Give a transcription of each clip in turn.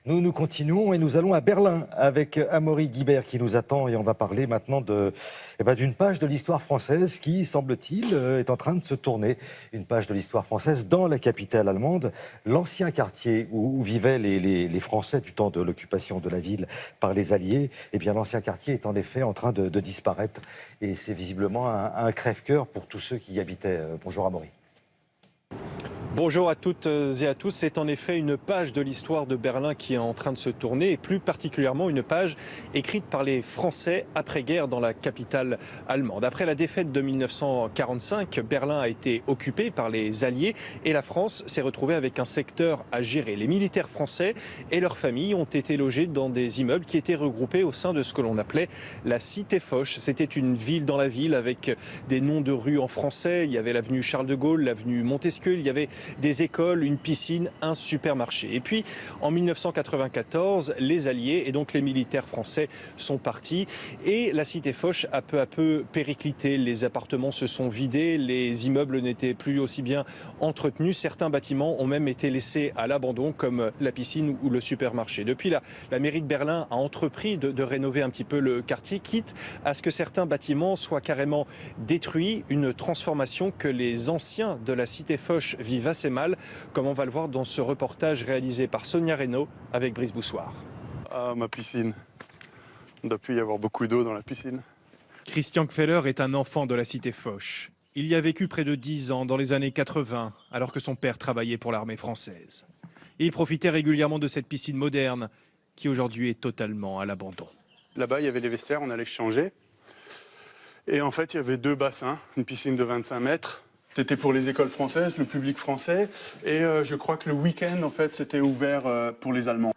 Nous continuons et nous allons à Berlin avec Amaury Guibert qui nous attend et on va parler maintenant d'une page de l'histoire française qui, semble-t-il, est en train de se tourner. Une page de l'histoire française dans la capitale allemande, l'ancien quartier où vivaient les Français du temps de l'occupation de la ville par les Alliés. Eh bien, l'ancien quartier est en effet en train de disparaître et c'est visiblement un crève-cœur pour tous ceux qui y habitaient. Bonjour Amaury. Bonjour à toutes et à tous. C'est en effet une page de l'histoire de Berlin qui est en train de se tourner et plus particulièrement une page écrite par les Français après-guerre dans la capitale allemande. Après la défaite de 1945, Berlin a été occupé par les Alliés et la France s'est retrouvée avec un secteur à gérer. Les militaires français et leurs familles ont été logés dans des immeubles qui étaient regroupés au sein de ce que l'on appelait la Cité Foch. C'était une ville dans la ville avec des noms de rues en français. Il y avait l'avenue Charles de Gaulle, l'avenue Montesquieu, il y avait des écoles, une piscine, un supermarché. Et puis, en 1994, les Alliés et donc les militaires français sont partis et la Cité Foch a peu à peu périclité. Les appartements se sont vidés, les immeubles n'étaient plus aussi bien entretenus. Certains bâtiments ont même été laissés à l'abandon, comme la piscine ou le supermarché. Depuis là, la mairie de Berlin a entrepris de rénover un petit peu le quartier, quitte à ce que certains bâtiments soient carrément détruits. Une transformation que les anciens de la Cité Foch vivent assez mal, comme on va le voir dans ce reportage réalisé par Sonia Reynaud avec Brice Boussoir. Ah, ma piscine. Il doit plus y avoir beaucoup d'eau dans la piscine. Christian Kfeller est un enfant de la Cité Foch. Il y a vécu près de 10 ans dans les années 80, alors que son père travaillait pour l'armée française. Et il profitait régulièrement de cette piscine moderne, qui aujourd'hui est totalement à l'abandon. Là-bas, il y avait les vestiaires, on allait changer. Et en fait, il y avait deux bassins, une piscine de 25 mètres. C'était pour les écoles françaises, le public français. Et je crois que le week-end, en fait, c'était ouvert pour les Allemands.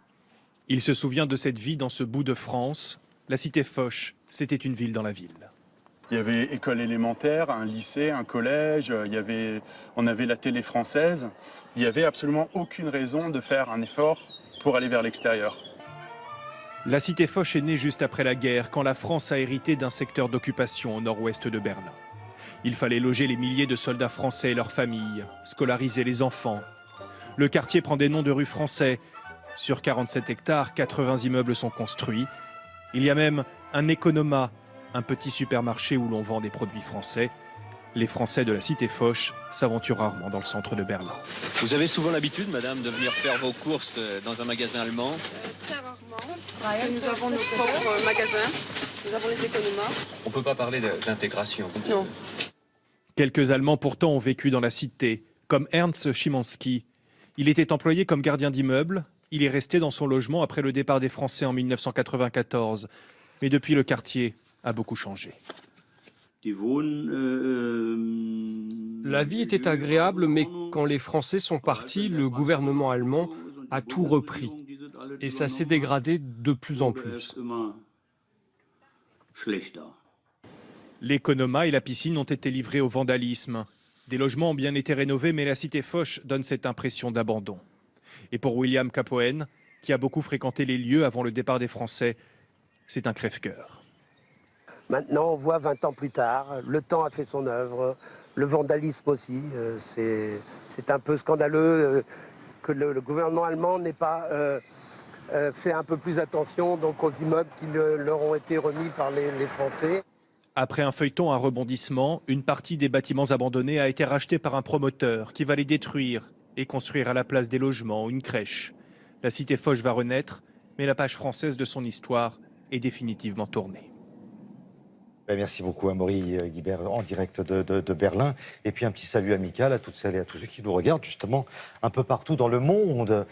Il se souvient de cette vie dans ce bout de France. La Cité Foch, c'était une ville dans la ville. Il y avait école élémentaire, un lycée, un collège, on avait la télé française. Il n'y avait absolument aucune raison de faire un effort pour aller vers l'extérieur. La Cité Foch est née juste après la guerre, quand la France a hérité d'un secteur d'occupation au nord-ouest de Berlin. Il fallait loger les milliers de soldats français et leurs familles, scolariser les enfants. Le quartier prend des noms de rues français. Sur 47 hectares, 80 immeubles sont construits. Il y a même un Economa, un petit supermarché où l'on vend des produits français. Les Français de la Cité Foch s'aventurent rarement dans le centre de Berlin. Vous avez souvent l'habitude, madame, de venir faire vos courses dans un magasin allemand? Très rarement, parce que nous avons nos propres magasins, nous avons les Economa. On ne peut pas parler d'intégration. Non. Quelques Allemands pourtant ont vécu dans la cité, comme Ernst Schimanski. Il était employé comme gardien d'immeuble. Il est resté dans son logement après le départ des Français en 1994. Mais depuis, le quartier a beaucoup changé. La vie était agréable, mais quand les Français sont partis, le gouvernement allemand a tout repris. Et ça s'est dégradé de plus en plus. L'Economa et la piscine ont été livrés au vandalisme. Des logements ont bien été rénovés, mais la Cité Foch donne cette impression d'abandon. Et pour William Capoen, qui a beaucoup fréquenté les lieux avant le départ des Français, c'est un crève-cœur. Maintenant, on voit 20 ans plus tard, le temps a fait son œuvre, le vandalisme aussi. C'est un peu scandaleux que le gouvernement allemand n'ait pas fait un peu plus attention donc, aux immeubles qui leur ont été remis par les Français. Après un feuilleton à rebondissement, une partie des bâtiments abandonnés a été rachetée par un promoteur qui va les détruire et construire à la place des logements une crèche. La Cité Foch va renaître, mais la page française de son histoire est définitivement tournée. Merci beaucoup Amaury Guibert en direct de Berlin. Et puis un petit salut amical à toutes celles et à tous ceux qui nous regardent justement un peu partout dans le monde.